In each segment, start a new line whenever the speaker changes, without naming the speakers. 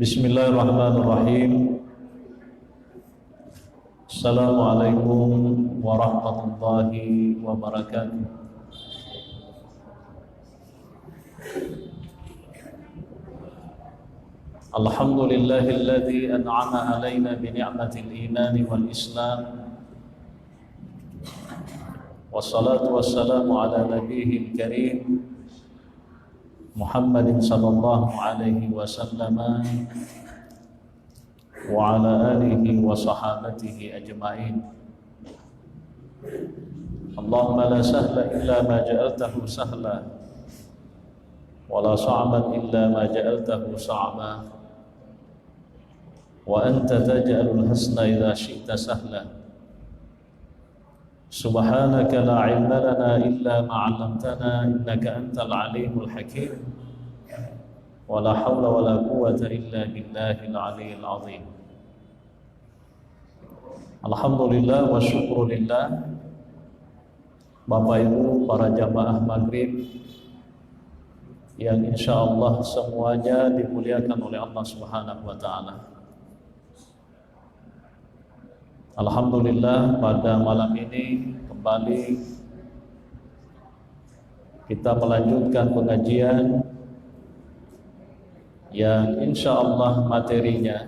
Bismillahirrahmanirrahim. Assalamualaikum warahmatullahi wabarakatuh. Alhamdulillahilladzi an'ama alaina bi ni'matil iman wal islam. Wassalatu wassalamu ala nabiyil karim Muhammadin sallallahu alaihi wasallam wa ala alihi wa sahabatihi ajma'in. Allahumma la sahla illa ma ja'altahu sahla wa la sa'ban illa ma ja'altahu sa'ba wa anta taj'alul hasna idza syi'ta sahla. Subhanaka la ilma lana illa ma 'allamtana innaka antal alimul hakim. Wa la haula wa la quwwata illa billahil aliyyil azim. Alhamdulillah wa syukrulillah. Bapak Ibu para jamaah maghrib yang insyaallah semuanya dimuliakan oleh Allah Subhanahu wa taala. Alhamdulillah pada malam ini kembali kita melanjutkan pengajian yang insyaallah materinya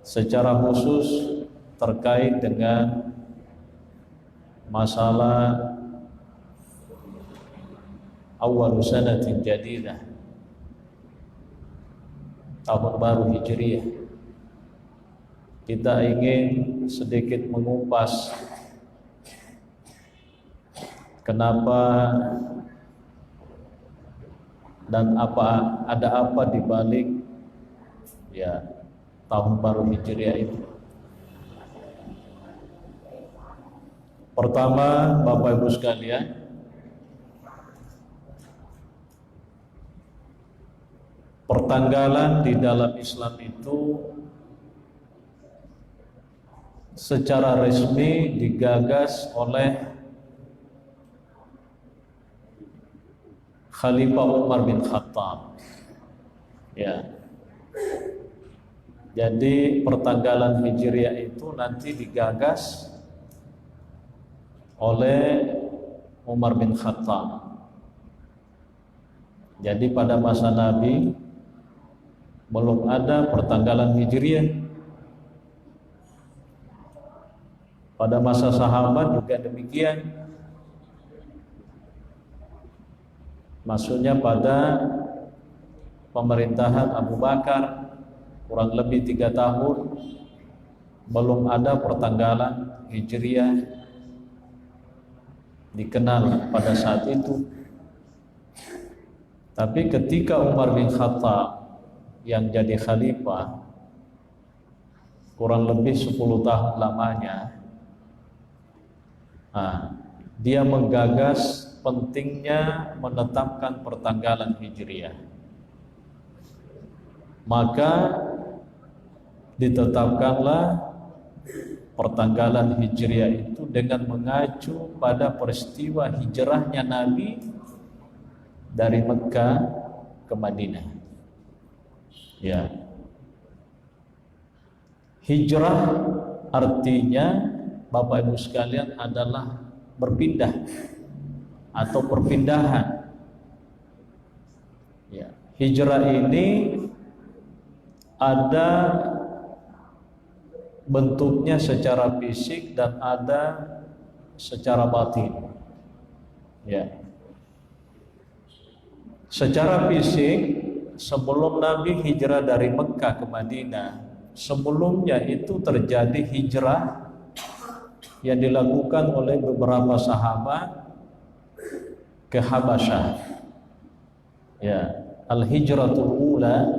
secara khusus terkait dengan masalah awal sanatin jadidah, tahun baru Hijriah. Kita ingin sedikit mengupas kenapa dan ada apa di balik tahun baru Hijriah itu. Pertama, Bapak Ibu sekalian, pertanggalan di dalam Islam itu secara resmi digagas oleh Khalifah Umar bin Khattab. Jadi pertanggalan Hijriah itu nanti digagas oleh Umar bin Khattab. Jadi pada masa Nabi belum ada pertanggalan Hijriah. Pada masa sahabat juga demikian. Maksudnya pada pemerintahan Abu Bakar kurang lebih 3 tahun belum ada pertanggalan Hijriah dikenal pada saat itu. Tapi ketika Umar bin Khattab yang jadi khalifah kurang lebih 10 tahun lamanya, dia menggagas pentingnya menetapkan pertanggalan Hijriah. Maka ditetapkanlah pertanggalan Hijriah itu dengan mengacu pada peristiwa hijrahnya Nabi dari Mekah ke Madinah. Hijrah artinya Bapak Ibu sekalian adalah berpindah atau perpindahan. Hijrah ini ada bentuknya secara fisik dan ada secara batin. Secara fisik, sebelum Nabi hijrah dari Mekah ke Madinah, sebelumnya itu terjadi hijrah yang dilakukan oleh beberapa sahabat ke Habasyah. Al-hijratul ula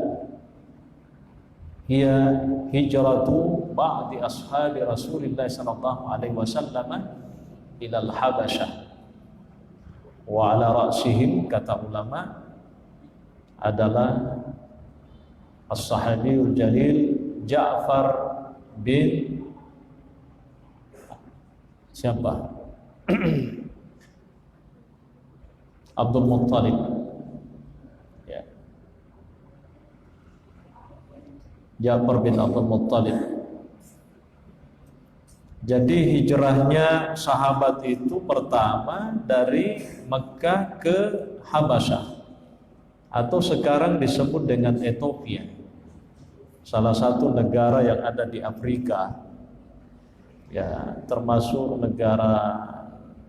hiya hijratu ba'di ashabi Rasulillah sallallahu alaihi wasallam ila al-Habasyah. Wa ala ra'sihim, kata ulama, adalah as-sahabiyul jalil Ja'far bin siapa? Abdul Muttalib. Ya. Ja'far bin Abdul Muttalib. Jadi hijrahnya sahabat itu pertama dari Mekah ke Habasyah, atau sekarang disebut dengan Ethiopia, salah satu negara yang ada di Afrika, ya, termasuk negara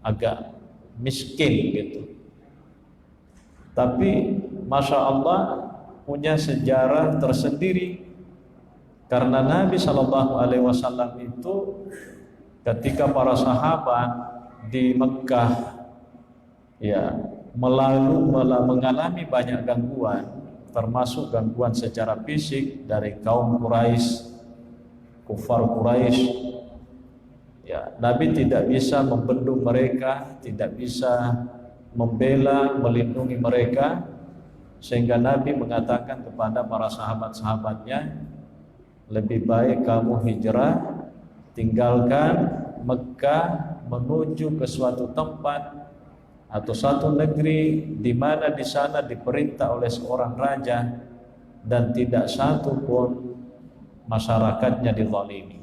agak miskin gitu. Tapi Masya Allah punya sejarah tersendiri, karena Nabi SAW itu ketika para sahabat di Mekah, ya, mengalami banyak gangguan, termasuk gangguan secara fisik dari kaum Quraisy, kufar Quraisy. Ya, Nabi tidak bisa membendung mereka, tidak bisa membela, melindungi mereka, sehingga Nabi mengatakan kepada para sahabat-sahabatnya, lebih baik kamu hijrah, tinggalkan Mekah menuju ke suatu tempat atau satu negeri di mana di sana diperintah oleh seorang raja dan tidak satu pun masyarakatnya dizalimi.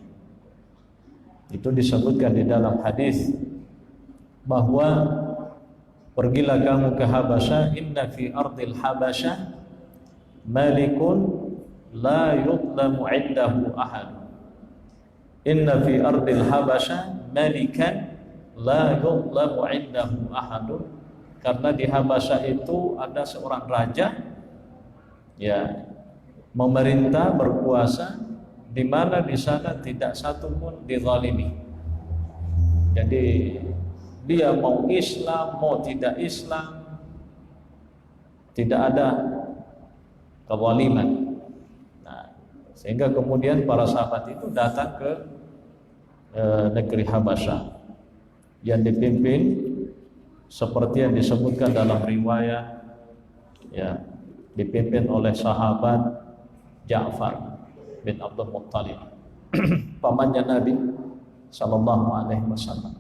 Itu disebutkan di dalam hadis bahwa pergilah kamu ke Habasyah, inna fi ardil Habasyah malikun la yudlamu indahu ahad. Inna fi ardil Habasyah malikan la yudlamu indahu ahadun. Karena di Habasyah itu ada seorang raja, ya, memerintah, berkuasa, di mana di sana tidak satu pun dizalimi. Jadi dia mau Islam, mau tidak Islam, tidak ada kezaliman. Nah, sehingga kemudian para sahabat itu datang ke negeri Habasyah yang dipimpin seperti yang disebutkan dalam riwayat, ya, dipimpin oleh sahabat Ja'far bin Abdul Muttalib, pamannya Nabi sallallahu alaihi wasallam.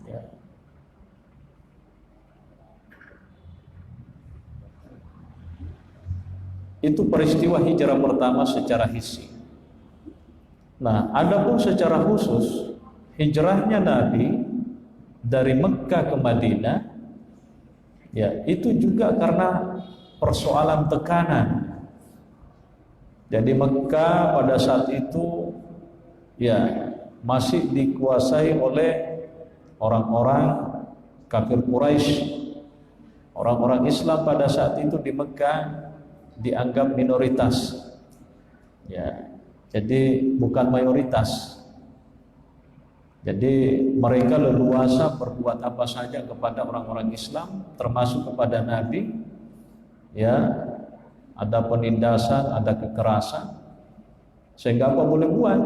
Ya. Itu peristiwa hijrah pertama secara hissi. Nah, adapun secara khusus hijrahnya Nabi dari Mekah ke Madinah, ya, itu juga karena persoalan tekanan. Jadi Mekah pada saat itu, ya, masih dikuasai oleh orang-orang kafir Quraisy. Orang-orang Islam pada saat itu di Mekah dianggap minoritas, ya, jadi bukan mayoritas. Jadi mereka leluasa berbuat apa saja kepada orang-orang Islam, termasuk kepada Nabi, ya. Ada penindasan, ada kekerasan, sehingga apa boleh buat,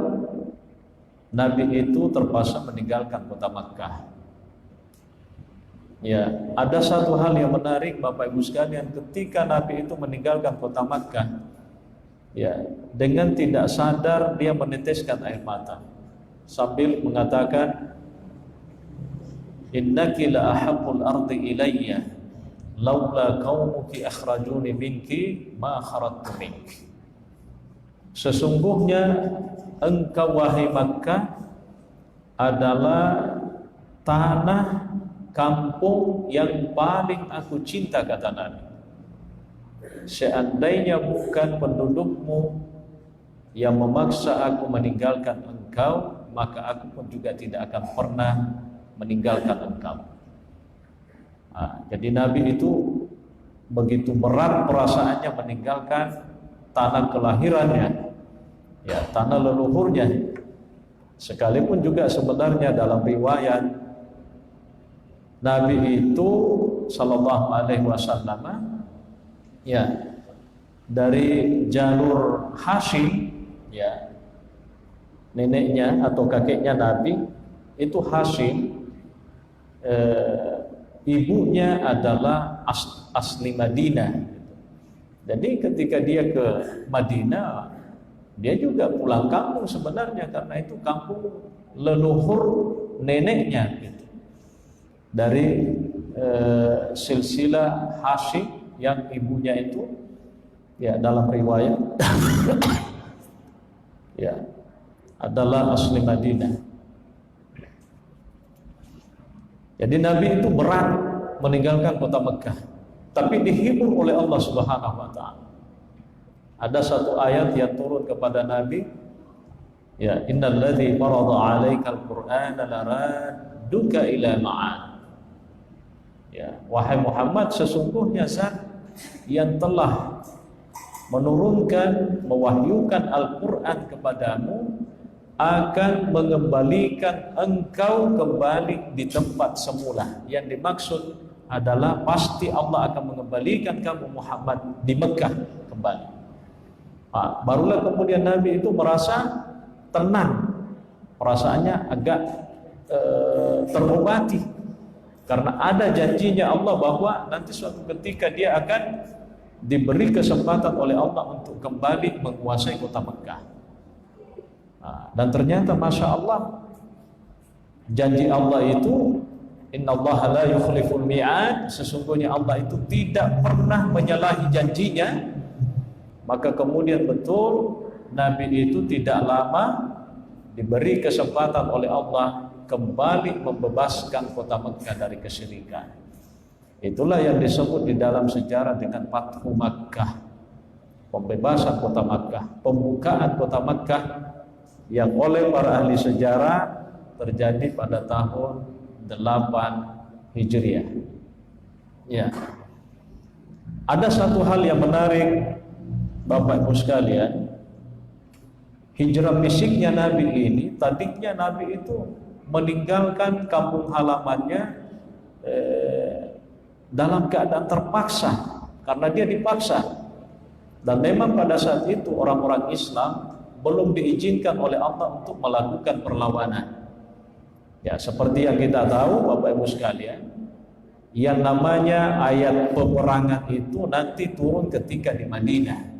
Nabi itu terpaksa meninggalkan kota Makkah. Ya, ada satu hal yang menarik Bapak Ibu sekalian, ketika Nabi itu meninggalkan kota Makkah, ya, dengan tidak sadar dia meneteskan air mata sambil mengatakan, innaki la ahabbul ardi ilayya laula qaumuki akhrajuni minki ma kharajtu minki. Sesungguhnya engkau wahai Makkah adalah tanah kampung yang paling aku cinta, kata Nabi. Seandainya bukan pendudukmu yang memaksa aku meninggalkan engkau, maka aku pun juga tidak akan pernah meninggalkan engkau. Nah, jadi Nabi itu begitu berat perasaannya meninggalkan tanah kelahirannya, ya, tanah leluhurnya. Sekalipun juga sebenarnya dalam riwayat Nabi itu sallallahu alaihi wasallam, ya, dari jalur Hashim, ya, neneknya atau kakeknya Nabi itu Hashim, ibunya adalah asli Madinah. Jadi ketika dia ke Madinah, dia juga pulang kampung sebenarnya, karena itu kampung leluhur neneknya gitu. dari silsilah Hashim yang ibunya itu ya dalam riwayat ya adalah asli Madinah. Jadi Nabi itu berat meninggalkan kota Mekah, tapi dihibur oleh Allah Subhanahu wa taala. Ada satu ayat yang turun kepada Nabi, ya innalladzi farada 'alaikal qur'ana laradduka ila ma'ad. Ya, wahai Muhammad, sesungguhnya zat yang telah menurunkan, mewahyukan Al-Qur'an kepadamu akan mengembalikan engkau kembali di tempat semula. Yang dimaksud adalah pasti Allah akan mengembalikan kamu Muhammad di Mekah kembali. Barulah kemudian Nabi itu merasa tenang, perasaannya agak terobati karena ada janjinya Allah bahwa nanti suatu ketika dia akan diberi kesempatan oleh Allah untuk kembali menguasai kota Mekah. Dan ternyata Masya Allah, janji Allah itu innallaha la yukhliful mi'ad, sesungguhnya Allah itu tidak pernah menyalahi janjinya. Maka kemudian betul Nabi itu tidak lama diberi kesempatan oleh Allah kembali membebaskan kota Mekah dari kesyirikan. Itulah yang disebut di dalam sejarah dengan Fathu Makkah, pembebasan kota Makkah, pembukaan kota Makkah yang oleh para ahli sejarah terjadi pada tahun 8 Hijriah. Ya. Ada satu hal yang menarik Bapak Ibu sekalian, hijrah fisiknya Nabi ini, tadinya Nabi itu meninggalkan kampung halamannya dalam keadaan terpaksa, karena dia dipaksa. Dan memang pada saat itu orang-orang Islam belum diizinkan oleh Allah untuk melakukan perlawanan. Ya, seperti yang kita tahu Bapak Ibu sekalian, yang namanya ayat peperangan itu nanti turun ketika di Madinah.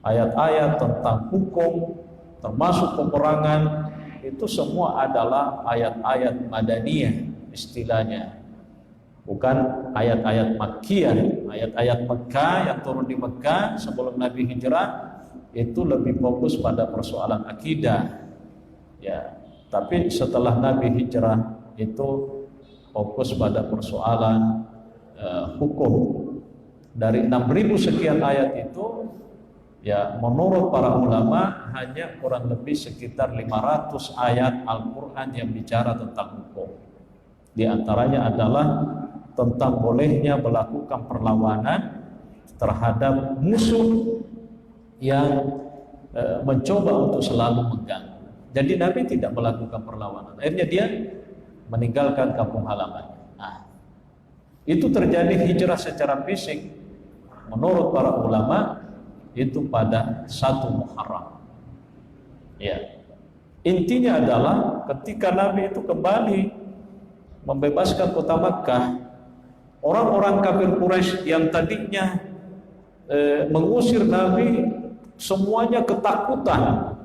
Ayat-ayat tentang hukum termasuk peperangan itu semua adalah ayat-ayat Madaniyah istilahnya, bukan ayat-ayat Makkiyah. Ayat-ayat Mekah yang turun di Mekah sebelum Nabi hijrah itu lebih fokus pada persoalan akidah, ya. Tapi setelah Nabi hijrah itu fokus pada persoalan hukum. Dari 6.000 sekian ayat itu, ya menurut para ulama hanya kurang lebih sekitar 500 ayat Al-Quran yang bicara tentang hukum. Di antaranya adalah tentang bolehnya melakukan perlawanan terhadap musuh yang mencoba untuk selalu mengganggu. Jadi Nabi tidak melakukan perlawanan. Akhirnya dia meninggalkan kampung halaman. Nah, itu terjadi hijrah secara fisik menurut para ulama itu pada 1 Muharram. Ya. Intinya adalah ketika Nabi itu kembali membebaskan kota Makkah, orang-orang kafir Quraisy yang tadinya mengusir Nabi semuanya ketakutan.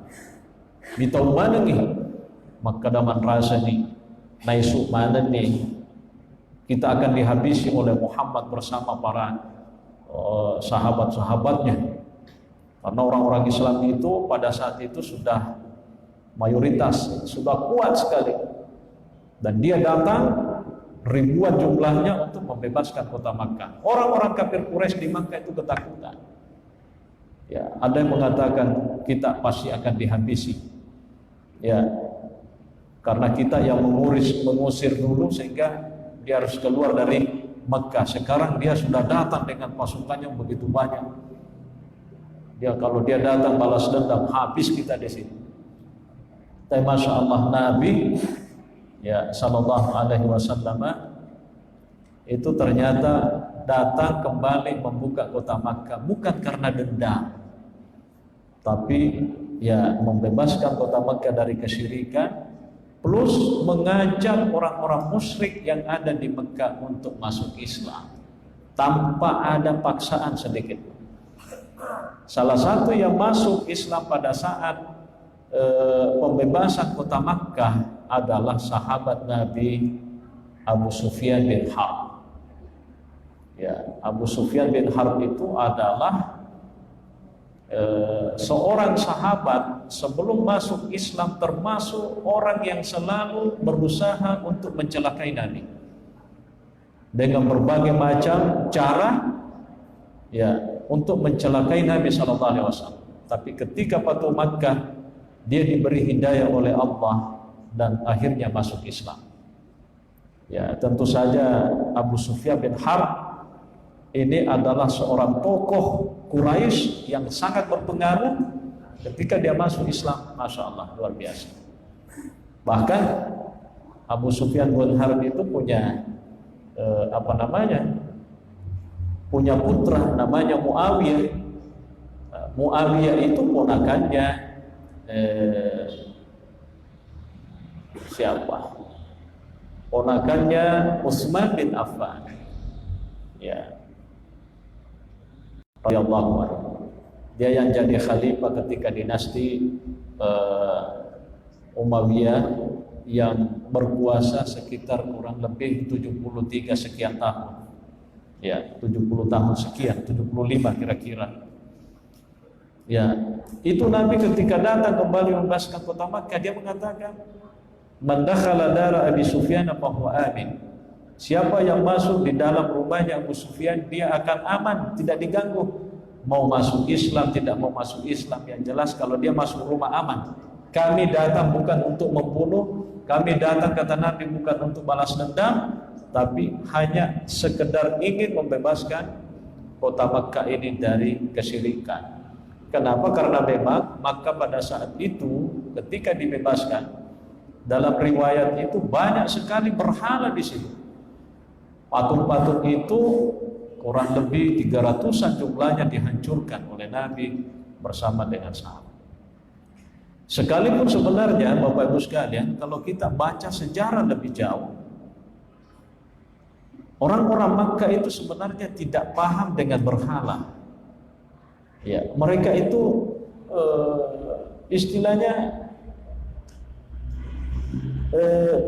Bitahu mana nih? Maka daman rasa nih, naisuk mana nih? Kita akan dihabisi oleh Muhammad bersama para sahabat-sahabatnya. Karena orang-orang Islam itu pada saat itu sudah mayoritas, sudah kuat sekali. Dan dia datang ribuan jumlahnya untuk membebaskan kota Makkah. Orang-orang kafir Quraisy di Makkah itu ketakutan. Ya, ada yang mengatakan kita pasti akan dihabisi. Ya, karena kita yang mengusir dulu sehingga dia harus keluar dari Mekah. Sekarang dia sudah datang dengan pasukannya begitu banyak. Kalau dia datang balas dendam, habis kita di sini. Tapi Masya Allah Nabi ya Sallallahu Alaihi Wasallam itu ternyata datang kembali membuka kota Makkah bukan karena dendam, tapi ya membebaskan kota Makkah dari kesyirikan, plus mengajak orang-orang musyrik yang ada di Makkah untuk masuk Islam tanpa ada paksaan sedikit. Salah satu yang masuk Islam pada saat pembebasan kota Makkah adalah sahabat Nabi Abu Sufyan bin Harb. Ya, Abu Sufyan bin Harb itu adalah seorang sahabat sebelum masuk Islam, termasuk orang yang selalu berusaha untuk mencelakai Nabi dengan berbagai macam cara, ya, untuk mencelakai Nabi SAW. Tapi ketika Fatuh Makkah, dia diberi hidayah oleh Allah dan akhirnya masuk Islam. Ya, tentu saja Abu Sufyan bin Harb ini adalah seorang tokoh Quraisy yang sangat berpengaruh ketika dia masuk Islam. Masya Allah, luar biasa. Bahkan Abu Sufyan bin Harb itu punya punya putra namanya Muawiyah. Muawiyah itu ponakannya siapa? Ponakannya Utsman bin Affan. Ya. Radhiyallahu anhu. Dia yang jadi khalifah ketika dinasti Umayyah yang berkuasa sekitar kurang lebih 73 sekian tahun. Ya, 70 tahun sekian, 75 kira-kira. Ya, itu Nabi ketika datang kembali membebaskan kota Makkah, dia mengatakan, "Man dakhala dara Abi Sufyan fa huwa amin." Siapa yang masuk di dalam rumahnya Abu Sufyan, dia akan aman, tidak diganggu. Mau masuk Islam, tidak mau masuk Islam, yang jelas kalau dia masuk rumah aman. Kami datang bukan untuk membunuh, kami datang, kata Nabi, bukan untuk balas dendam, tapi hanya sekedar ingin membebaskan kota Makkah ini dari kesyirikan. Kenapa? Karena memang Makkah pada saat itu ketika dibebaskan, dalam riwayat itu banyak sekali berhala di situ. Patung-patung itu kurang lebih 300-an jumlahnya dihancurkan oleh Nabi bersama dengan sahabat. Sekalipun sebenarnya Bapak Ibu sekalian, kalau kita baca sejarah lebih jauh, orang-orang Makkah itu sebenarnya tidak paham dengan berhala. Ya, mereka itu istilahnya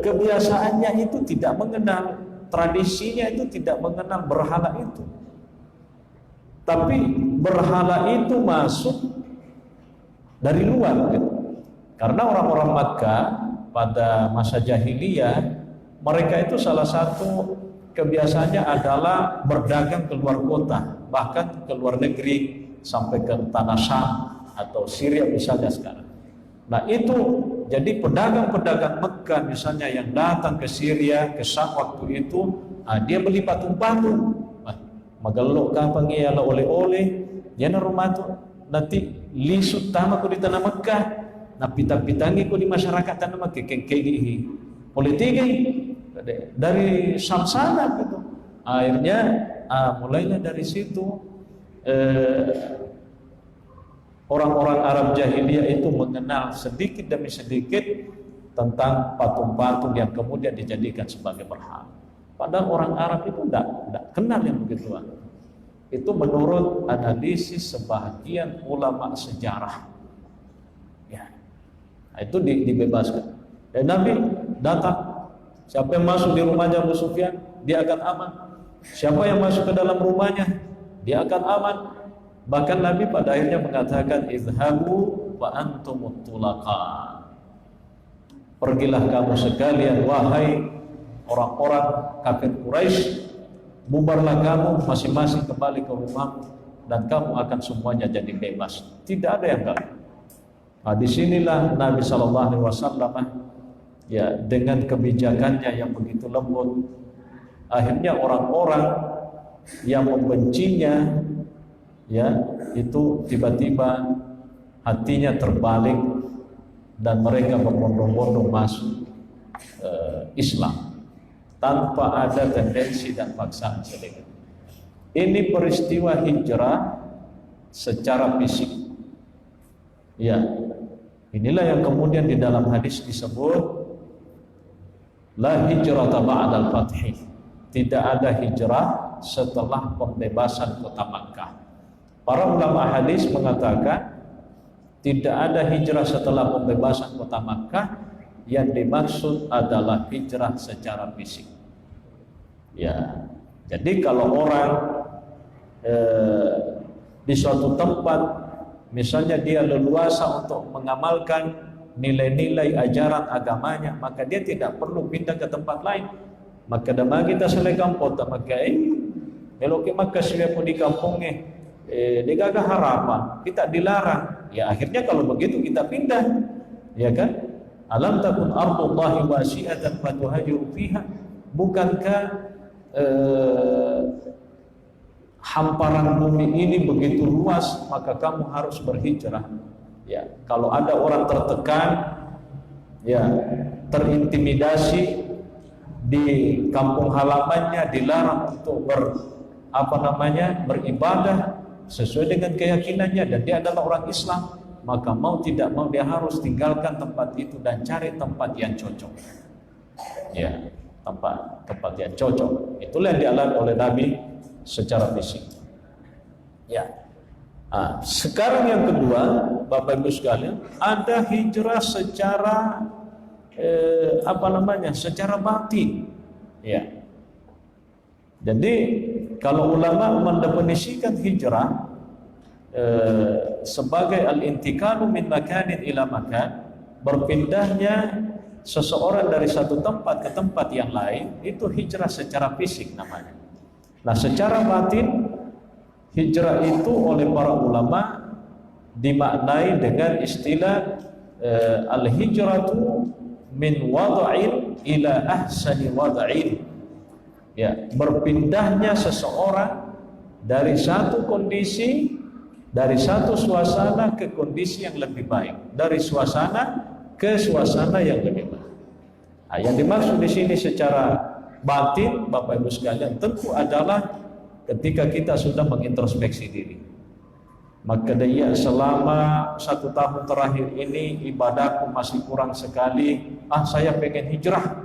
kebiasaannya itu tidak mengenal, tradisinya itu tidak mengenal berhala itu. Tapi berhala itu masuk dari luar gitu. Karena orang-orang Makkah pada masa jahiliyah, mereka itu salah satu kebiasaannya adalah berdagang ke luar kota, bahkan ke luar negeri, sampai ke tanah Syam atau Syria misalnya sekarang. Nah itu, jadi pedagang-pedagang Mekah misalnya yang datang ke Syria, ke Syam waktu itu, dia beli patung-patung. Magelok kapang iya oleh-oleh, yana rumah tu nanti lisut tama ko di tanah Mekah, na pitang-pitangi ko di masyarakat tanah Mekah, kengkegi politiki dari Syam sana gitu. Akhirnya mulailah dari situ orang-orang Arab jahiliyah itu mengenal sedikit demi sedikit tentang patung-patung yang kemudian dijadikan sebagai berhala. Padahal orang Arab itu tidak kenal yang begituan. Itu menurut analisis sebagian ulama sejarah. Ya, nah, itu dibebaskan. Dan Nabi datang. Siapa yang masuk di rumahnya Abu Sufyan, dia akan aman. Siapa yang masuk ke dalam rumahnya, dia akan aman. Bahkan Nabi pada akhirnya mengatakan, "Izhabu wa antumut tulaqa." Pergilah kamu sekalian, wahai orang-orang kafir Quraisy, bubarlah kamu masing-masing kembali ke rumahmu dan kamu akan semuanya jadi bebas. Tidak ada yang enggak. Nah, disinilah Nabi SAW ya dengan kebijakannya yang begitu lembut, akhirnya orang-orang yang membencinya ya itu tiba-tiba hatinya terbalik dan mereka berbondong-bondong masuk Islam tanpa ada tendensi dan paksaan sedikit. Ini peristiwa hijrah secara fisik. Ya, inilah yang kemudian di dalam hadis disebut la hijrata ba'dal fathi. Tidak ada hijrah setelah pembebasan kota Makkah. Para ulama hadis mengatakan tidak ada hijrah setelah pembebasan kota Makkah. Yang dimaksud adalah hijrah secara fisik. Ya, jadi kalau orang di suatu tempat, misalnya dia leluasa untuk mengamalkan nilai-nilai ajaran agamanya, maka dia tidak perlu pindah ke tempat lain. Maka dama kita selai kampung tak makai melok ke maka siapa di kampungnya digagah harapan kita dilarang. Ya akhirnya kalau begitu kita pindah, ya kan? Alam takun ardullahi wasi'atan fatuhajiru fiha. Bukankah hamparan bumi ini begitu luas, maka kamu harus berhijrah. Ya, kalau ada orang tertekan, ya, terintimidasi di kampung halamannya, dilarang untuk beribadah sesuai dengan keyakinannya, dan dia adalah orang Islam, maka mau tidak mau dia harus tinggalkan tempat itu dan cari tempat yang cocok. Ya, tempat yang cocok. Itulah yang dialami oleh Nabi secara fisik. Ya. Sekarang yang kedua, Bapak Ibu sekalian, ada hijrah secara secara batin. Ya. Jadi kalau ulama mendefinisikan hijrah sebagai al-intikalu min makanin ila makan, berpindahnya seseorang dari satu tempat ke tempat yang lain, itu hijrah secara fisik namanya. Nah, secara batin hijrah itu oleh para ulama dimaknai dengan istilah al-hijratu min wada'in ila ahsani wada'in. Ya, berpindahnya seseorang dari satu kondisi, dari satu suasana ke kondisi yang lebih baik, dari suasana ke suasana yang lebih baik. Nah, yang dimaksud di sini secara batin, Bapak Ibu sekalian, tentu adalah ketika kita sudah mengintrospeksi diri. Maka dia selama 1 tahun terakhir ini ibadahku masih kurang sekali. Saya pengen hijrah.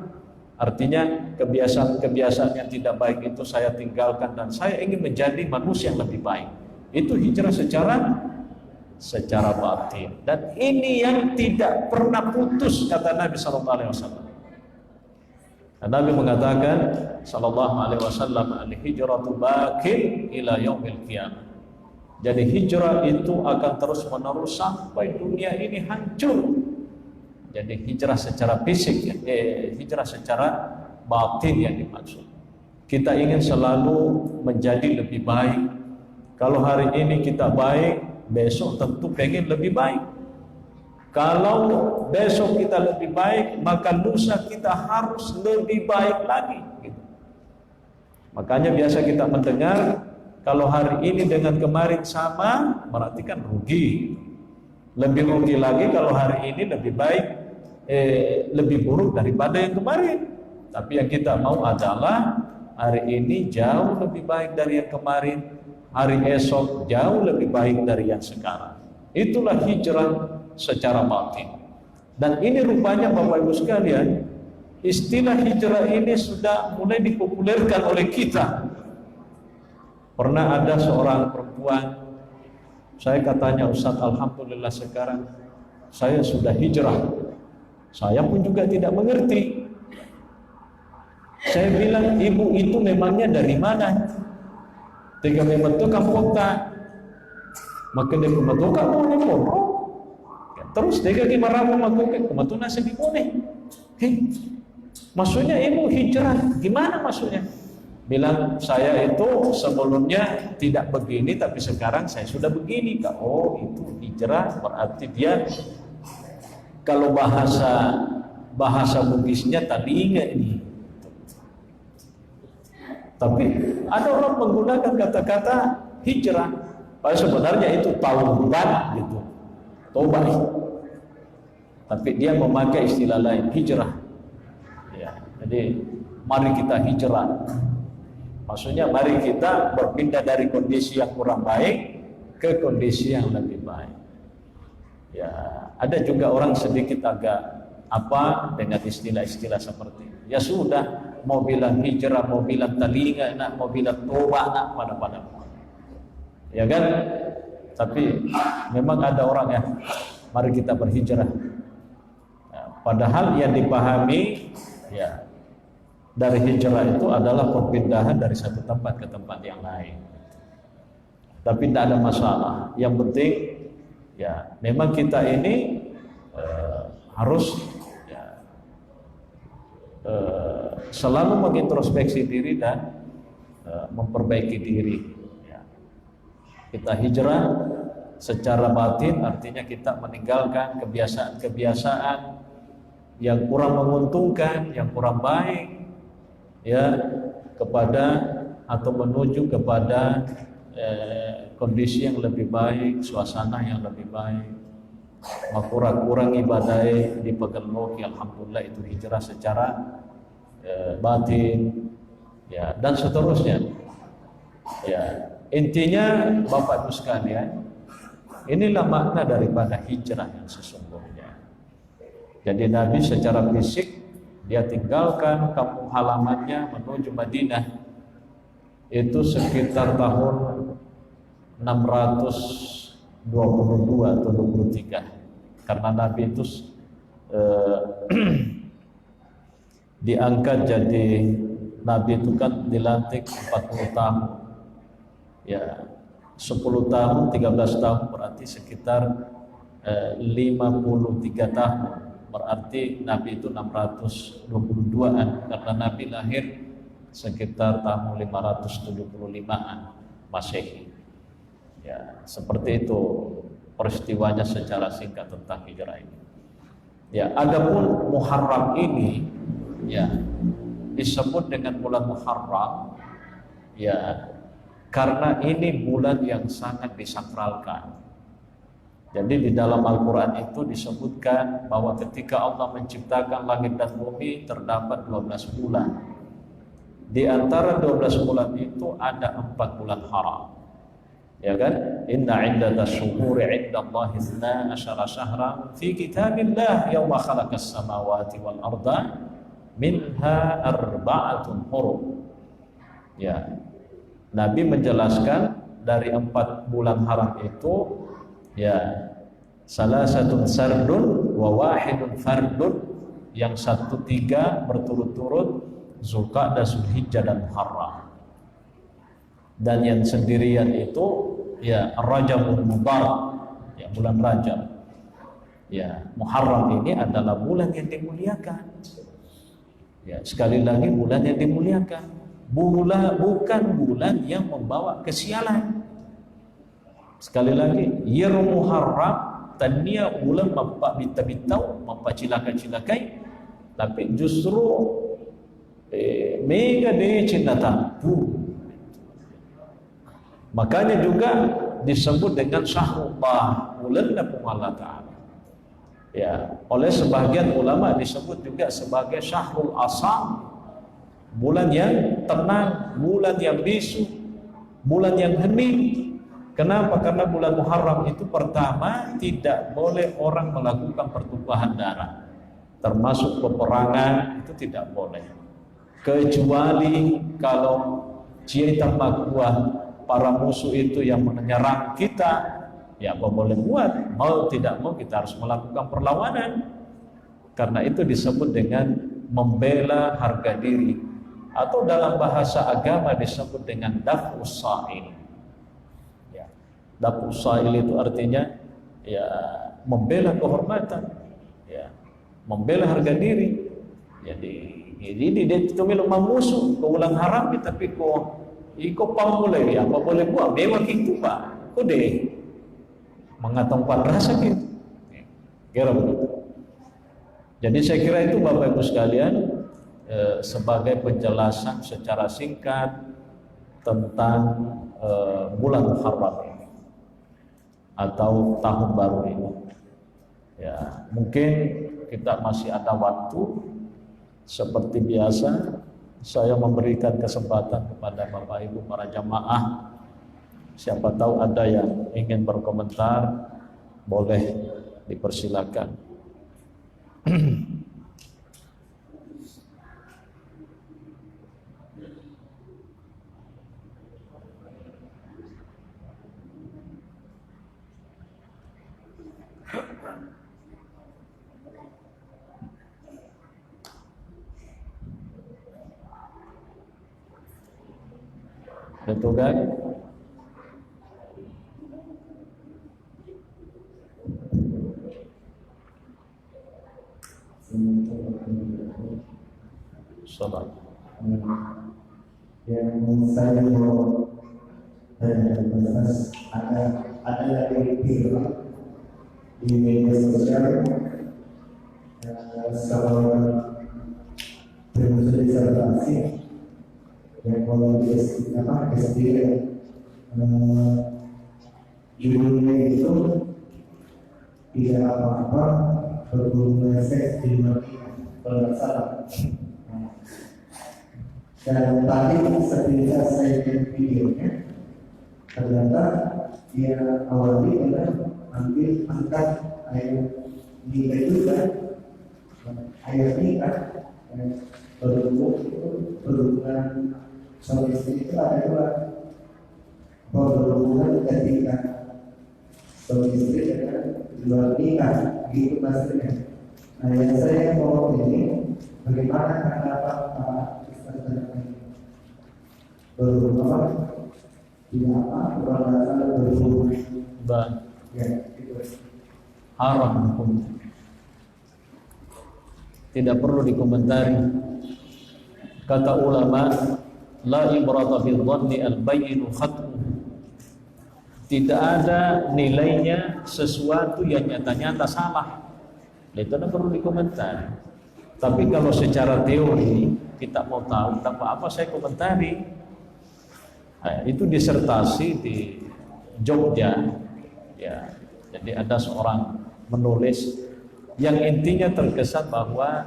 Artinya kebiasaan-kebiasaan yang tidak baik itu saya tinggalkan dan saya ingin menjadi manusia yang lebih baik. Itu hijrah secara batin. Dan ini yang tidak pernah putus, kata Nabi SAW. Nabi mengatakan sallallahu alaihi wasallam, al-hijratu baqin ila yaumil qiyamah. Jadi hijrah itu akan terus menerus sampai dunia ini hancur. Jadi hijrah secara fisik, hijrah secara batin yang dimaksud. Kita ingin selalu menjadi lebih baik. Kalau hari ini kita baik, besok tentu pengen lebih baik. Kalau besok kita lebih baik, maka lusa kita harus lebih baik lagi. Gitu. Makanya biasa kita mendengar, kalau hari ini dengan kemarin sama, berarti kan rugi. Lebih rugi lagi kalau hari ini lebih baik, lebih buruk daripada yang kemarin. Tapi yang kita mau adalah hari ini jauh lebih baik dari yang kemarin, hari esok jauh lebih baik dari yang sekarang. Itulah hijrah secara batin. Dan ini rupanya Bapak Ibu sekalian, istilah hijrah ini sudah mulai dipopulerkan oleh kita. Pernah ada seorang perempuan, saya katanya, Ustaz, alhamdulillah sekarang saya sudah hijrah. Saya pun juga tidak mengerti. Saya bilang, ibu itu memangnya dari mana? Tiga membentukkan kota. Maka dia membentukkan kota. Terus dia gimana melakukan kebetulan nasi dimone. Maksudnya ibu hijrah, gimana maksudnya? Bilang, saya itu sebelumnya tidak begini, tapi sekarang saya sudah begini. Oh, itu hijrah, berarti dia kalau bahasa Bugisnya tadinya ini. Tapi ada orang menggunakan kata-kata hijrah, padahal sebenarnya itu taubat gitu, tobat. Tapi dia memakai istilah lain, hijrah. Ya, jadi mari kita hijrah. Maksudnya mari kita berpindah dari kondisi yang kurang baik ke kondisi yang lebih baik. Ya, ada juga orang sedikit agak dengan istilah-istilah seperti itu. Ya sudah, mau bilang hijrah, mau bilang talinga, mau bilang tobat, pada. Ya kan? Tapi memang ada orang yang mari kita berhijrah. Padahal yang dipahami, ya, dari hijrah itu adalah perpindahan dari satu tempat ke tempat yang lain. Tapi tidak ada masalah. Yang penting ya memang kita ini harus ya, selalu mengintrospeksi diri dan memperbaiki diri. Ya. Kita hijrah secara batin artinya kita meninggalkan kebiasaan-kebiasaan yang kurang menguntungkan, yang kurang baik, ya, kepada atau menuju kepada kondisi yang lebih baik, suasana yang lebih baik. Kurang ibadah di Pegelmoki, alhamdulillah itu hijrah secara batin, ya, dan seterusnya. Ya, intinya Bapak Ibu sekalian, inilah makna daripada hijrah yang sesungguhnya. Jadi Nabi secara fisik dia tinggalkan kampung halamannya menuju Madinah itu sekitar tahun 622 atau 23, karena Nabi itu diangkat jadi Nabi itu kan dilantik 40 tahun, ya 10 tahun 13 tahun berarti sekitar 53 tahun, berarti Nabi itu 622an, karena Nabi lahir sekitar tahun 575an Masehi. Ya, seperti itu peristiwanya secara singkat tentang hijrah ini. Ya, adapun Muharram ini ya disebut dengan bulan Muharram ya karena ini bulan yang sangat disakralkan. Jadi di dalam Al-Quran itu disebutkan bahwa ketika Allah menciptakan langit dan bumi terdapat 12 bulan. Di antara 12 bulan itu ada 4 bulan haram. Ya kan? Inna iddatas syuhuri indallahi 12 syahran fi kitabillah yawma khalaqas samawati wal arda minha arba'atun hurum. Ya. Nabi menjelaskan dari 4 bulan haram itu ya salah satu sardun wa wahidun fardun, yang 1 3 berturut-turut Zulqa'dah, Zulhijjah dan Muharram, dan yang sendirian itu ya Rajabul Mubarak, ya bulan Rajab. Ya, Muharram ini adalah bulan yang dimuliakan. Ya, sekali lagi bulan yang dimuliakan. Bukan bulan yang membawa kesialan. Sekali lagi, Yer Muharram tania bulan mampak bita-bitau, mampak cilaka-cilakai, tapi justru mega de cinta tampu. Makanya juga disebut dengan Syahrullah, bulan Allah Ta'ala. Ya, oleh sebagian ulama disebut juga sebagai Syahrul Asam, bulan yang tenang, bulan yang bisu, bulan yang hening. Kenapa? Karena bulan Muharram itu pertama tidak boleh orang melakukan pertumpahan darah, termasuk peperangan itu tidak boleh. Kecuali kalau Cieta Makuah, para musuh itu yang menyerang kita, ya apa boleh buat, mau tidak mau kita harus melakukan perlawanan. Karena itu disebut dengan membela harga diri, atau dalam bahasa agama disebut dengan daf'us sa'il. Ya, daf'us sa'il itu artinya ya membela kehormatan, ya membela harga diri. Jadi dia itu memang musuh ke ulang haram, tapi iko pamulai apa boleh buat memang itu Pak. Kok deh mengatongkan rasa gitu. Kira begitu. Jadi saya kira itu Bapak Ibu sekalian sebagai penjelasan secara singkat tentang bulan Muharram ini atau tahun baru ini. Ya, mungkin kita masih ada waktu. Seperti biasa, saya memberikan kesempatan kepada Bapak Ibu para jamaah. Siapa tahu ada yang ingin berkomentar, boleh dipersilakan. Itu kan salat.
Yang saya mau bahas ada yang viral di media sosial seorang penulis disertasi yang mau SD judulnya itu tidak apa-apa berhubungan seks di Madinah kalau nggak salah. Dan tadi setelah saya lihat videonya, ternyata dia awalnya adalah ambil angkat ayat nikah itu kan, ayat nikah berhubungan suami istri itu adalah berhubungan ketika suami istri dengan luar nikah, gitu maksudnya. Nah, yang saya mau ini bagaimana kenapa berhubungan tidak apa berhubungan ya, itu
haram hukum. Tidak perlu dikomentari. Kata ulama, la ibrata bil dhanni al bayyin khatmu. Tidak ada nilainya sesuatu yang nyata-nyata salah. Itu tidak perlu dikomentari. Tapi kalau secara teori kita mau tahu, tanpa apa saya komentari. Nah, itu disertasi di Jogja, ya. Jadi ada seorang menulis yang intinya terkesan bahwa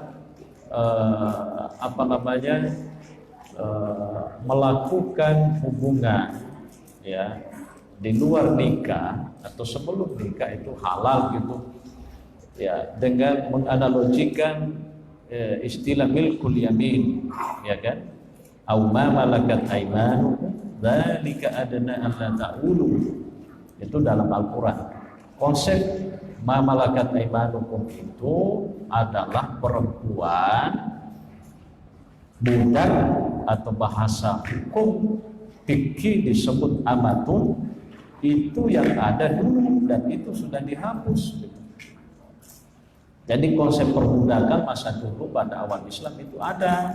melakukan hubungan, ya, di luar nikah atau sebelum nikah itu halal gitu, ya, dengan menganalogikan istilah milkul yamin, ya kan, au ma malakat aymanukum dzalika adna alla ta'ulu. Itu dalam Al-Qur'an. Konsep ma malakat aymanukum itu adalah perempuan budak, atau bahasa hukum fikih disebut amatun, itu yang ada dulu dan itu sudah dihapus. Jadi konsep perbudakan masa dulu pada awal Islam itu ada,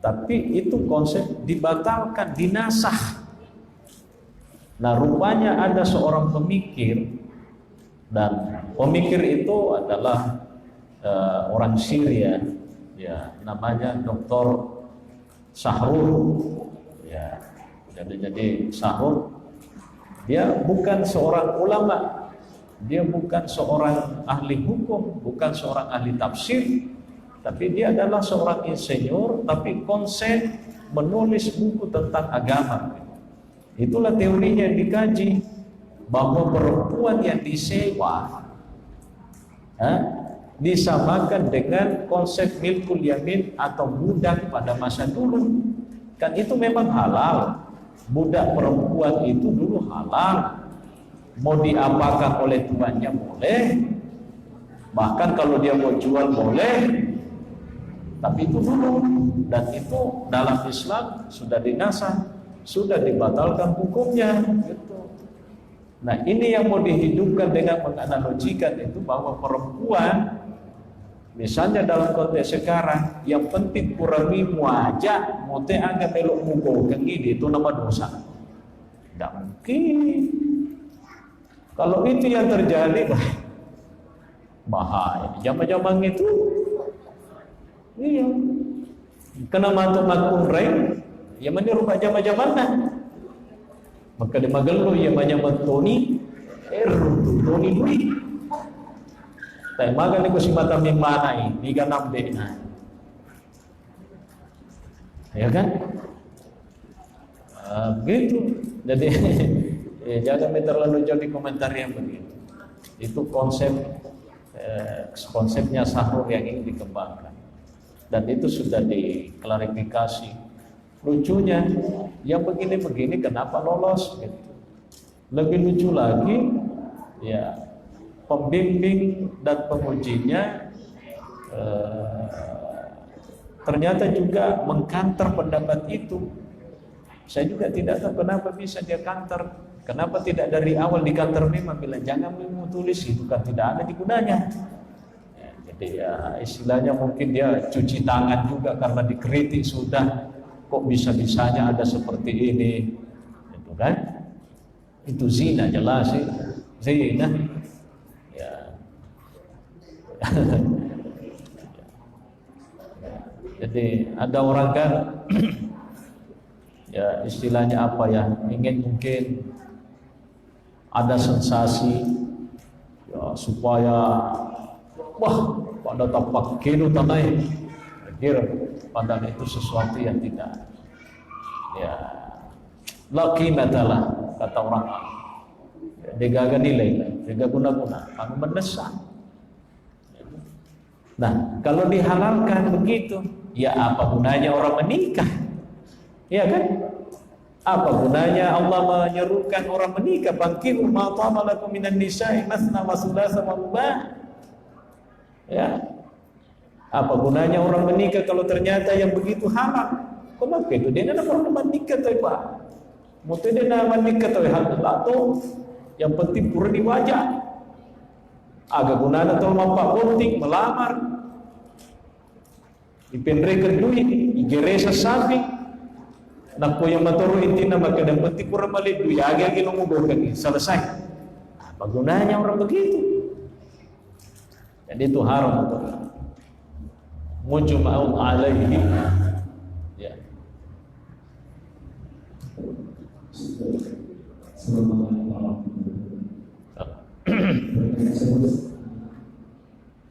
tapi itu konsep dibatalkan, dinasah. Nah, rupanya ada seorang pemikir, dan pemikir itu adalah orang Syria, ya, namanya Dr. Sahrul, ya. Jadi Sahrul, dia bukan seorang ulama. Dia bukan seorang ahli hukum, bukan seorang ahli tafsir, tapi dia adalah seorang insinyur, tapi konsen menulis buku tentang agama. Itulah teorinya yang dikaji, bahwa perempuan yang disewa disamakan dengan konsep milkul yamin atau budak pada masa dulu. Kan itu memang halal, budak perempuan itu dulu halal. Mau diapakan oleh tuannya boleh, bahkan kalau dia mau jual boleh, tapi itu dulu, dan itu dalam Islam sudah dinasah, sudah dibatalkan hukumnya gitu. Nah, ini yang mau dihidupkan dengan menganalogikan itu, bahwa perempuan misalnya dalam konteks sekarang yang penting kurangi muaja mote agak melok muko kengi itu nama dosa. Tidak mungkin. Kalau itu yang terjadi, bahaya. Zaman-zaman itu, iya, kena mantu makun reng, yang mana rumah zaman-zaman maka di magelo yang banyak mentoni, Tony Dwi. Tapi magan ko si mata mimanay, di ka nambe na. Ya kan? Begitu. Jadi jangan terlalu jauh di komentar yang begitu. Itu konsepnya Sahrul yang ingin dikembangkan. Dan itu sudah diklarifikasi. Lucunya, yang begini-begini kenapa lolos? Gitu. Lebih lucu lagi, ya, pembimbing dan pengujinya ternyata juga mengkanter pendapat itu. Saya juga tidak tahu kenapa bisa dia kantor. Kenapa tidak dari awal di kantor memang bilang jangan mau tulis, itu kan tidak ada di gunanya. Ya, jadi ya istilahnya mungkin dia cuci tangan juga karena dikritik sudah, kok bisa-bisanya ada seperti ini, itu kan? Itu zina, jelas sih, zina. Ya. Jadi ada orang kan ya istilahnya apa ya, ingin mungkin ada sensasi ya supaya wah pada tapak kilo tanah kira padahal itu sesuatu yang tidak ya laki matalah kata orang degaga nilai dega guna-guna kamu mendesak. Nah kalau dihalalkan begitu ya apa gunanya orang menikah, ya kan? Apa gunanya Allah menyerukan orang menikah? Fankihu ma taba lakum minan nisa'i matsna wa thulatha wa rubah. Ya. Apa gunanya orang menikah kalau ternyata yang begitu haram? Kok maka itu dia nak orang menikah tuh Pak. Mutu dia nak menikah tuh hal atau yang penting pura di wajah. Agak gunanya tuh mampak penting melamar. Dipendrekan duit, igeresa sapi. Nak yang maturu intina maka dan penting kurang balik duit agi-agi nunggu lagi selesai. Apa gunanya orang begitu? Jadi itu haram betul. Mujma'un alaihi. Ya.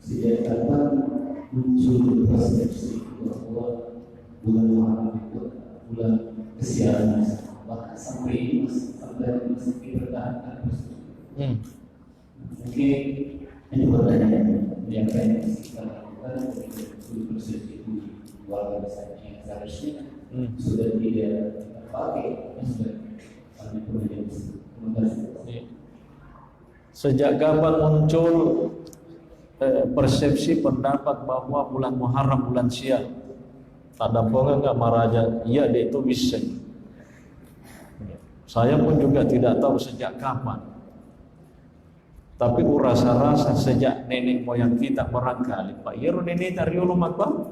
Sejak kapan muncul persepsi bahwa bulan Muharram itu bulan kesialan, bahkan sampai masih dipertahankan terus. Mungkin ini pertanyaan yang kita lakukan untuk persepsi itu keluarga besar yang seharusnya sudah tidak terpakai, sudah kami perlu.
Sejak kapan muncul persepsi pendapat bahwa bulan Muharram bulan sial? Ada bonga enggak maraja? Iya, dia itu bisa. Saya pun juga tidak tahu sejak kapan. Tapi rasa-rasa sejak nenek moyang kita barangkali. Pak Yero nenek tariolo makbang.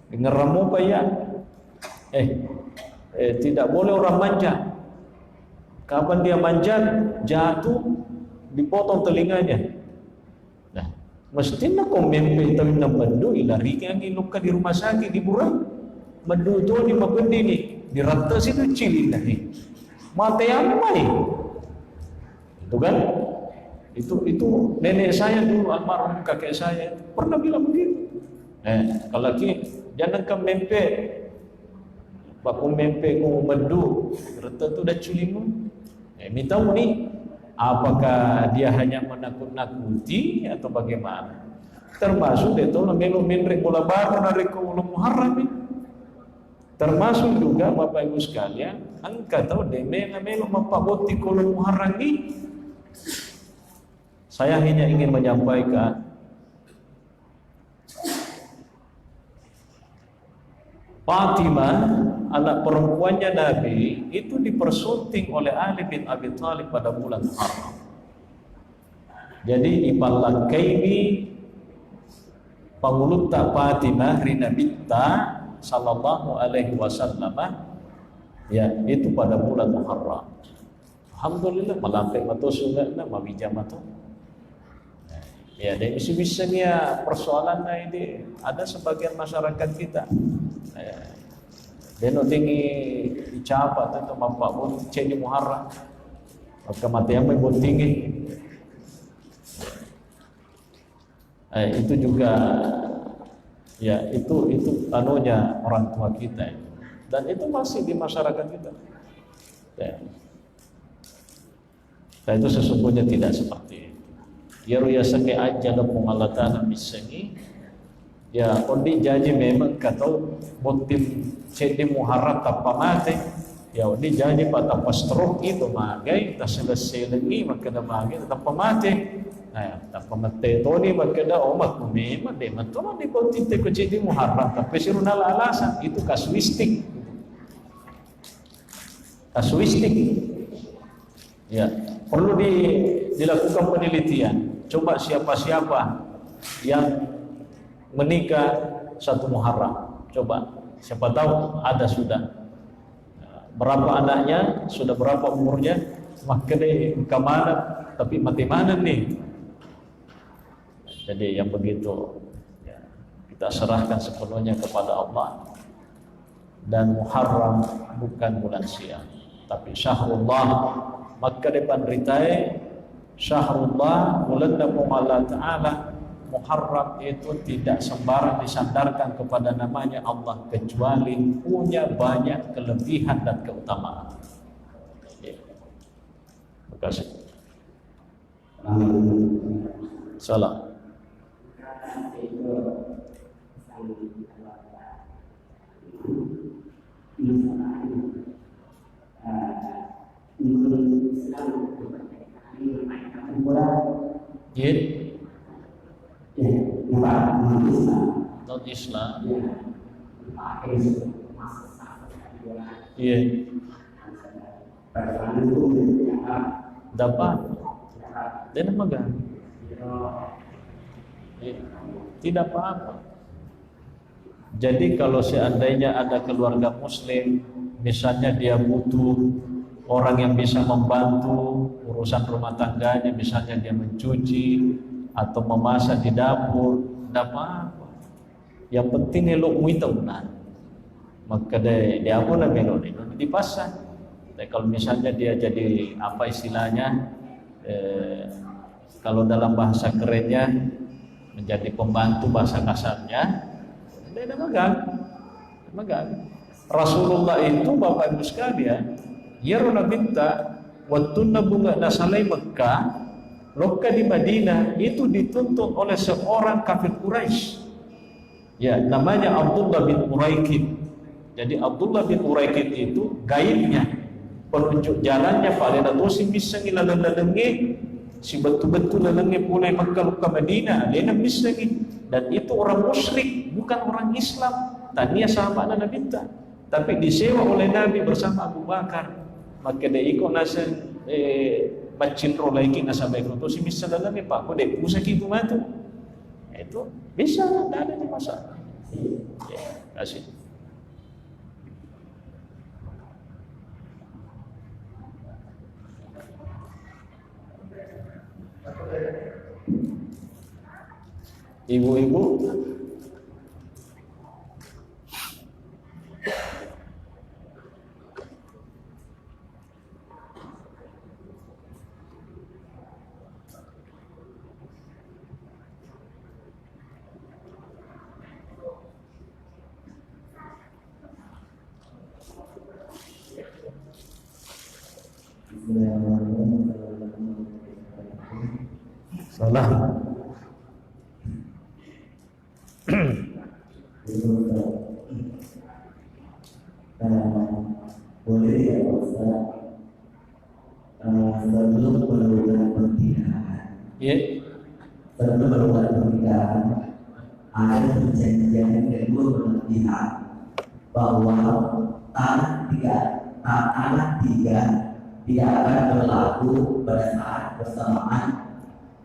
Ngeramu Pak ya. Tidak boleh orang manja. Kapan dia manjat, jatuh, dipotong telinganya. Nah, mestinya kau mimpi tapi nak bendu ilari yang luka di rumah sakit di Burang. Bendu itu di mabendi ni, di rata situ cilin dah ni. Mati apa ni? Itu kan? Itu nenek saya dulu almarhum kakek saya pernah bilang begitu. Kalau lagi jangan kau mimpi, baku mimpi kau bendu, rata tu dah cilinmu. Minta ni. Apakah dia hanya menakut-nakuti atau bagaimana? Termasuk dia tahu melu minrek bola baru dari bulan Muharram ini. Termasuk juga Bapak Ibu sekalian, angka tahu dia melu mempaboti bulan Muharram ini. Saya hanya ingin menyampaikan Fatimah, anak perempuannya Nabi, itu dipersunting oleh Ali bin Abi Thalib pada bulan Muharram. Jadi ipalakaini pangulutta Fatimah rinabitta sallallahu alaihi wasallam, ya itu pada bulan Muharram. Alhamdulillah malampai mato sunatna mabijamato. Ya, dan isu-isunya persoalan ini ada sebagian masyarakat kita. Deno tinggi dicapat atau mampak pun cek di Muharram. Maka mati yang pun tinggi. Itu juga ya itu anunya orang tua kita itu. Dan itu masih di masyarakat kita. Ya. Dan itu sesungguhnya tidak seperti itu. Ya ruya sake aja ke pengalatan misangi. Ya kondi janji memang katau motif cedi Muharram tanpa mati. Ya ini janji pada pastrok itu magai tak selesai lagi maka dah magai tanpa mati. Nah tanpa mati itu ni maka dah omat memang deh matullah di konti te cedi Muharram tapi sirunal alasan itu kasuistik. kasuistik. Ya, perlu dilakukan penelitian. Coba siapa-siapa yang menikah 1 Muharram. Coba, siapa tahu ada sudah. Berapa anaknya, sudah berapa umurnya, maka deh kemana, tapi mati mana nih. Jadi yang begitu ya, kita serahkan sepenuhnya kepada Allah. Dan Muharram bukan bulan siang, tapi syahrullah. Maka depan ritai syahrullah, bulan Allah Ta'ala. Muharram itu tidak sembarang disandarkan kepada namanya Allah, kecuali punya banyak kelebihan dan keutamaan. Ya. Terima kasih. Salam. Non Islam. Iya. Dapat. Dan megang. Tidak apa-apa. Jadi kalau seandainya ada keluarga muslim, misalnya dia butuh orang yang bisa membantu urusan rumah tangganya, misalnya dia mencuci atau memasak di dapur, tidak apa-apa. Yang penting elok muitenan. Maka dia apa namanya dipasang. Tapi kalau misalnya dia jadi apa istilahnya, kalau dalam bahasa kerennya menjadi pembantu, bahasa kasarnya, dia megang. Rasulullah itu Bapak Ibu sekalian, Yaruna binta watunna bunga nasalai Mekah, Loka di Madinah itu dituntut oleh seorang kafir Quraisy. Ya, namanya Abdullah bin Uraikid. Jadi Abdullah bin Uraikid itu gaibnya, penunjuk jalannya Pak Lena Tosi bisa ngilalang-lalangnya, si betul-betul lalangnya mulai Mekah ke Madinah, dia bisa ni. Dan itu orang musyrik, bukan orang Islam. Tania sahabat Nabi binta, tapi disewa oleh Nabi bersama Abu Bakar. Maka dia ikut nasa bacin roh lagi nasa baik itu si bisa dalam Pak, kau dek usah gitu matu. Itu bisa, tidak ada masalah. Ya, kasih. Ibu-ibu, salah.
Boleh ya Ustaz, sebelum melakukan pernikahan, sebelum melakukan pernikahan, ada perjanjian kedua belah pihak bahwa tanah tiga tidak akan berlaku pada saat bersamaan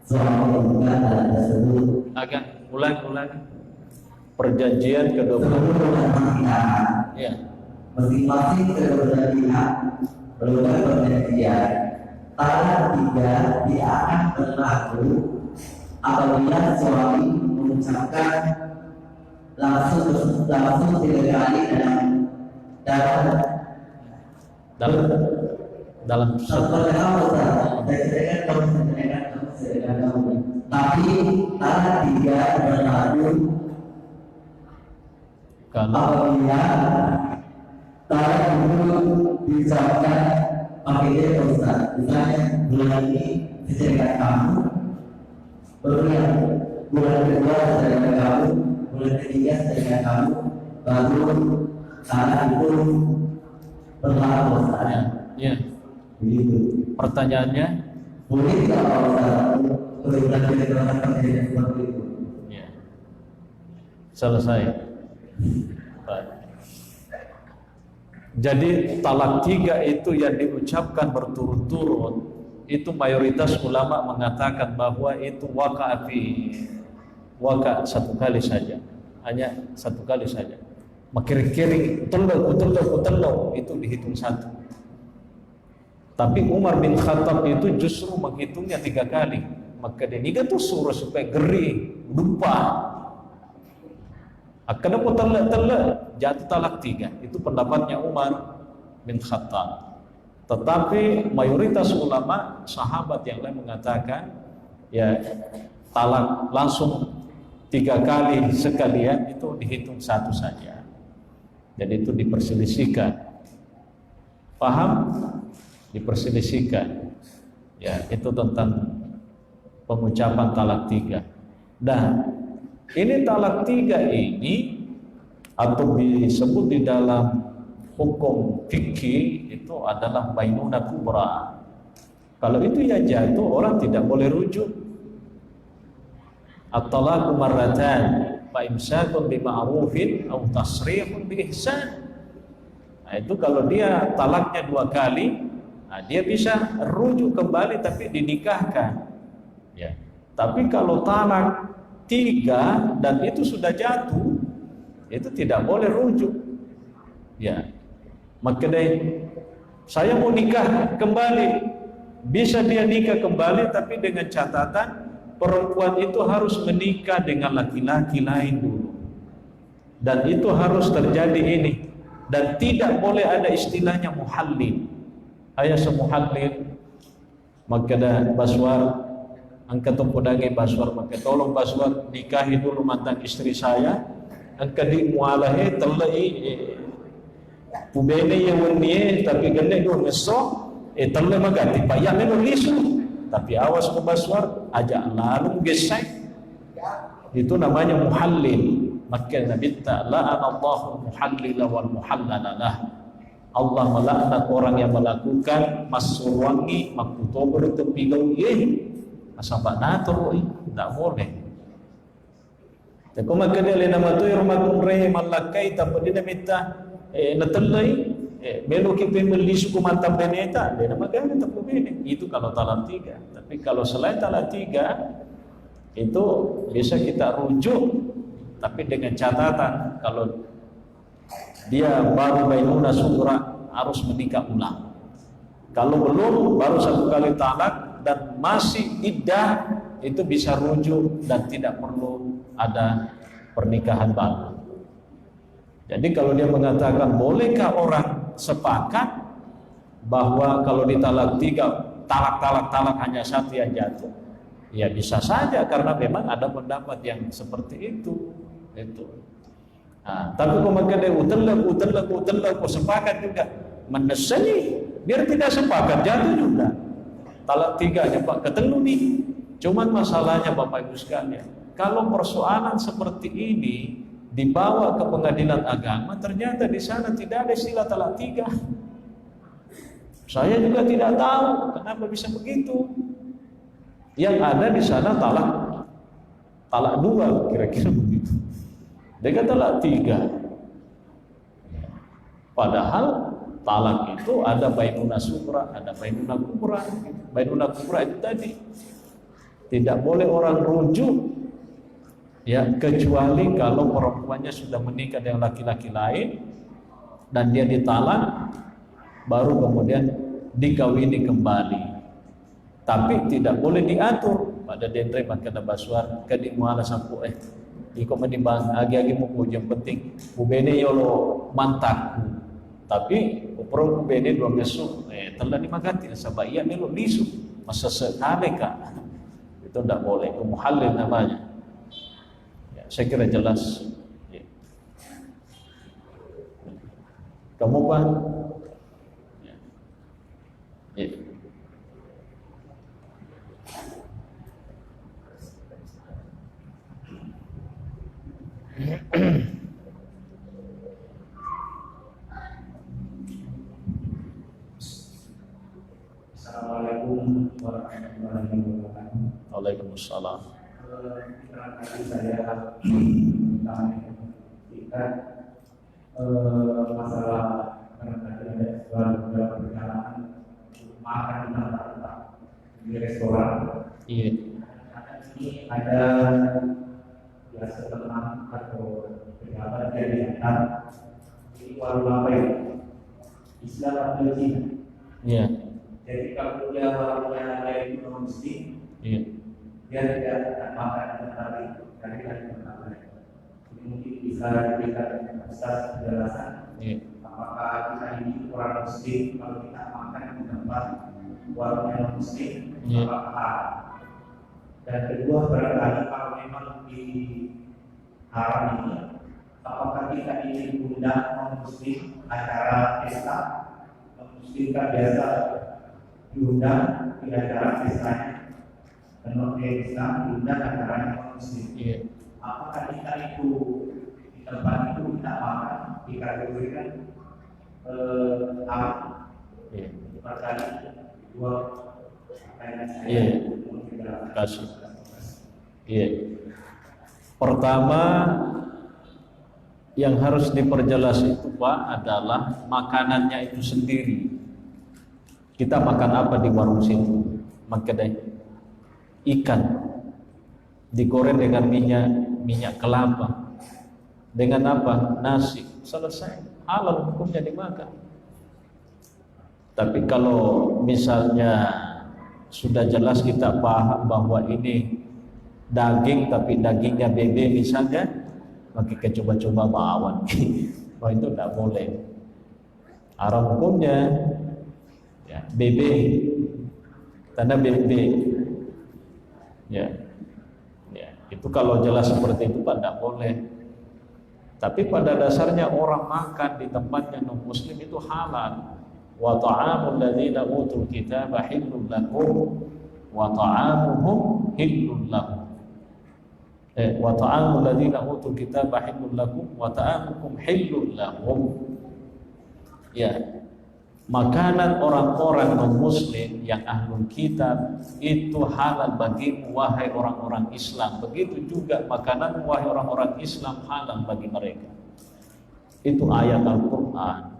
suami dan dalam tersebut.
Agak ulang. Perjanjian kedua belah
pihak.
Ya.
Masing-masing kedua belah pihak melakukan perjanjian tanah tiga tidak akan berlaku apabila suami mengucapkan langsung 3 kali dalam tapi tanah tiga berlaku apabila tanah itu diucapkan pakai dia Ustaz. Misalnya bulan ini sedangkan kamu, bulan kedua sedangkan kamu, bulan ketiga sedangkan kamu, baru tanah itu berlaku Ustaz.
Ya.
Begitu.
Pertanyaannya,
boleh tidak Pak Ustaz berulang perjanjian seperti itu?
ya. Selesai. Baik. Jadi talak 3 itu yang diucapkan berturut-turut, itu mayoritas ulama mengatakan bahwa itu waka satu kali saja, hanya satu kali saja. Makiri-kiri utelok itu dihitung satu. Tapi Umar bin Khattab itu justru menghitungnya 3 kali. Maka dia tuh suruh supaya geri, lupa. Akan telak jatuh talak 3. Itu pendapatnya Umar bin Khattab. Tetapi mayoritas ulama sahabat yang lain mengatakan ya talak langsung 3 kali sekalian itu dihitung satu saja. Jadi itu diperselisihkan. Paham? Diperselisihkan. Ya, itu tentang pengucapan talak 3. Dan ini talak 3 ini atau disebut di dalam hukum fikih itu adalah bainunah kubra. Kalau itu ya jatuh, orang tidak boleh rujuk. At-talaqu marratan fa imsakun bima'rufin aw tasrihun bi ihsan. Nah, itu kalau dia talaknya 2 kali, nah dia bisa rujuk kembali tapi dinikahkan. Ya. Tapi kalau talak 3 dan itu sudah jatuh, itu tidak boleh rujuk. Ya, maka saya mau nikah kembali, bisa dia nikah kembali, tapi dengan catatan perempuan itu harus menikah dengan laki-laki lain dulu, dan itu harus terjadi ini, dan tidak boleh ada istilahnya muhallil. Ayah semuhallil, maka dah Baswar angkat tumpudangi Baswar, maka tolong Baswar nikahi dulu mantan istri saya, angkat di mualahe terlai pubene yang wennie tapi gende do meso terlai magati payah meno lisu, tapi awas ke Baswar aja lalu gesai, itu namanya muhallil. Maka Nabi la'anallahu muhallila wal muhallalalah. Allah melaknat orang yang melakukan masurwangi makutober tepi gauye asamba nato tidak boleh. Tapi maka dia nama tu rumah kumreh malakai tanpa dia minta natalai melo kipe melisu kumanta beneta dia nama kan tak bene. Itu kalau talak 3. Tapi kalau selain talak 3 itu bisa kita rujuk, tapi dengan catatan kalau dia baru bainunah sughra harus menikah ulang. Kalau belum, baru 1 kali talak dan masih iddah, itu bisa rujuk dan tidak perlu ada pernikahan baru. Jadi kalau dia mengatakan bolehkah orang sepakat bahwa kalau ditalak 3 talak hanya 1 yang jatuh, ya bisa saja karena memang ada pendapat yang seperti itu. Nah, tapi kalau mereka dia utelak sepakat juga menesani, biar tidak sepakat jatuh juga. Talak 3 aja Pak, ketelu nih. Cuman masalahnya Bapak Ibu sekalian, kalau persoalan seperti ini dibawa ke pengadilan agama, ternyata di sana tidak ada istilah talak 3. Saya juga tidak tahu kenapa bisa begitu. Yang ada di sana talak 2 kira-kira begitu. Dia kata talak 3. Padahal talak itu ada bainunah sughra, ada bainunah kubra. Bainunah kubra itu tadi tidak boleh orang rujuk, ya kecuali kalau perempuannya sudah menikah dengan laki-laki lain dan dia ditalak, baru kemudian dikawini kembali. Tapi tidak boleh diatur pada dendre makana Baswar kadi muala sampu iko madibang agi-agi mo po yang penting ubene yolo mantakku, tapi uprong ubene 2 beso telah dimagati sa baiya melo lisu masa sekali ka, itu tidak boleh. Itu muhallil namanya. Ya, saya kira jelas. Ya. Kamu Pak? Ya. Ya.
Assalamualaikum warahmatullahi wabarakatuh.
Waalaikumsalam.
Tadi saya tentang kita masalah
karena tadi ada dalam perjalanan makan di tempat di restoran.
Iya.
Ini ada biasa teman atau pejabat yang diantar di warung apa ini? Islam atau Cina?
Iya.
Jadi kalau dia warungnya dari non muslim,
Iya.
dia tidak akan makan tetapi dari pertama. Ini mungkin bisa diberikan Ustaz penjelasan.
Iya.
Apakah kita ini orang muslim kalau kita makan di tempat warungnya non muslim,
Iya.
apakah? Dan kedua, barangkali kalau memang di haram ini, apakah kita ini undang non-muslim acara pesta? Non-muslim kan biasa diundang di acara pestanya, dan non-Islam diundang acara non-muslim.
Iya.
Apakah kita itu di tempat itu kita makan dikategorikan haram?
Iya.
Barangkali dua pertanyaan saya.
Iya. Terima kasih. Iya. Pertama yang harus diperjelas itu Pak adalah makanannya itu sendiri. Kita makan apa di warung situ? Makan ikan digoreng dengan minyak kelapa. Dengan apa? Nasi. Selesai. Halal hukumnya dimakan. Tapi kalau misalnya sudah jelas kita paham bahwa ini daging tapi dagingnya bebek misalnya, maka kita coba-coba bawan. Wah itu tidak boleh. Haram hukumnya ya, bebek tanda bebek. Ya. Ya, itu kalau jelas seperti itu Pak tidak boleh. Tapi pada dasarnya orang makan di tempatnya non muslim itu halal. Wa ta'amul ladzina utul kitaba hillun lakum wa ta'amuhum hillun lahum. Wa ta'amul ladzina utul kitaba hillun lakum wa ta'amukum hillun lahum. Ya. Makanan orang-orang non-muslim yang ahlul kitab itu halal bagimu wahai orang-orang Islam. Begitu juga makanan wahai orang-orang Islam halal bagi mereka. Itu ayat Al-Qur'an.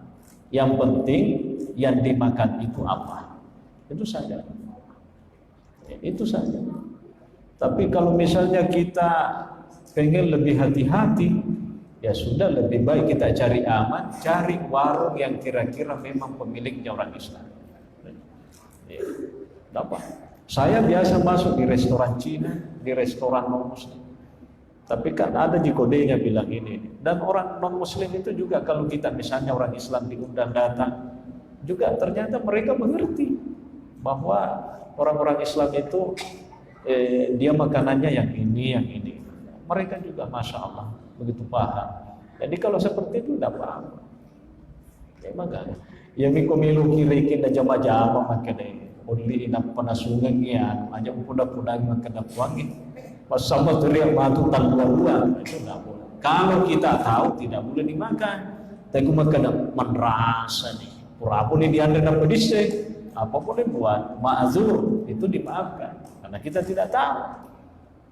Yang penting yang dimakan itu apa? Itu saja. Itu saja. Tapi kalau misalnya kita pengen lebih hati-hati, ya sudah lebih baik kita cari aman, cari warung yang kira-kira memang pemiliknya orang Islam. Ya, apa? Saya biasa masuk di restoran Cina, di restoran non-Muslim. Tapi kan ada di kodenya bilang ini. Dan orang non-Muslim itu juga kalau kita misalnya orang Islam diundang datang, juga ternyata mereka mengerti bahwa orang-orang Islam itu dia makanannya yang ini. Mereka juga Masya Allah begitu paham. Jadi kalau seperti itu tidak paham. Ya makanya. Yang mikomilu kiri-kiri dan jama-jama makanya. Uli inap panasungan ya, aja puda-puda makanya wangi. Pas sama teriak batu tanpa itu tidak boleh. Kalau kita tahu tidak boleh dimakan. Tapi makan merasa nih. Pura-pura ini diandai pedis apa boleh buat ma'azur itu dimaafkan karena kita tidak tahu.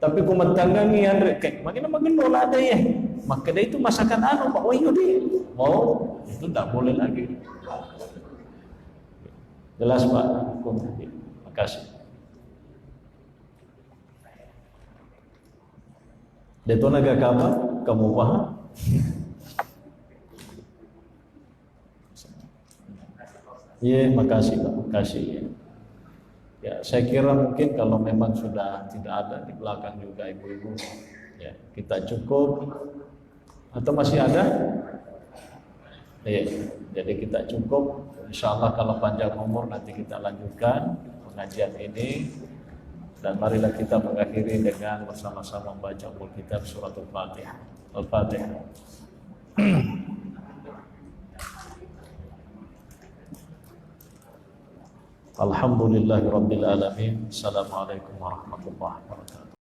Tapi kumentangangi Andre kayak makin bola ada ya. Maka dia itu masakan anu Pak Wahyu dia. Oh, itu tidak boleh lagi. Jelas Pak hukum tadi. Makasih. Detonaga kamu paham? Iya, makasih Pak, makasih ya. Ya, saya kira mungkin kalau memang sudah tidak ada di belakang juga ibu-ibu, ya kita cukup atau masih ada? Ya, jadi kita cukup. Insya Allah kalau panjang umur nanti kita lanjutkan pengajian ini dan marilah kita mengakhiri dengan bersama-sama membaca Alkitab surat Al-Fatihah. Al-Fatihah. Alhamdulillahirabbil alamin. Assalamualaikum warahmatullahi wabarakatuh.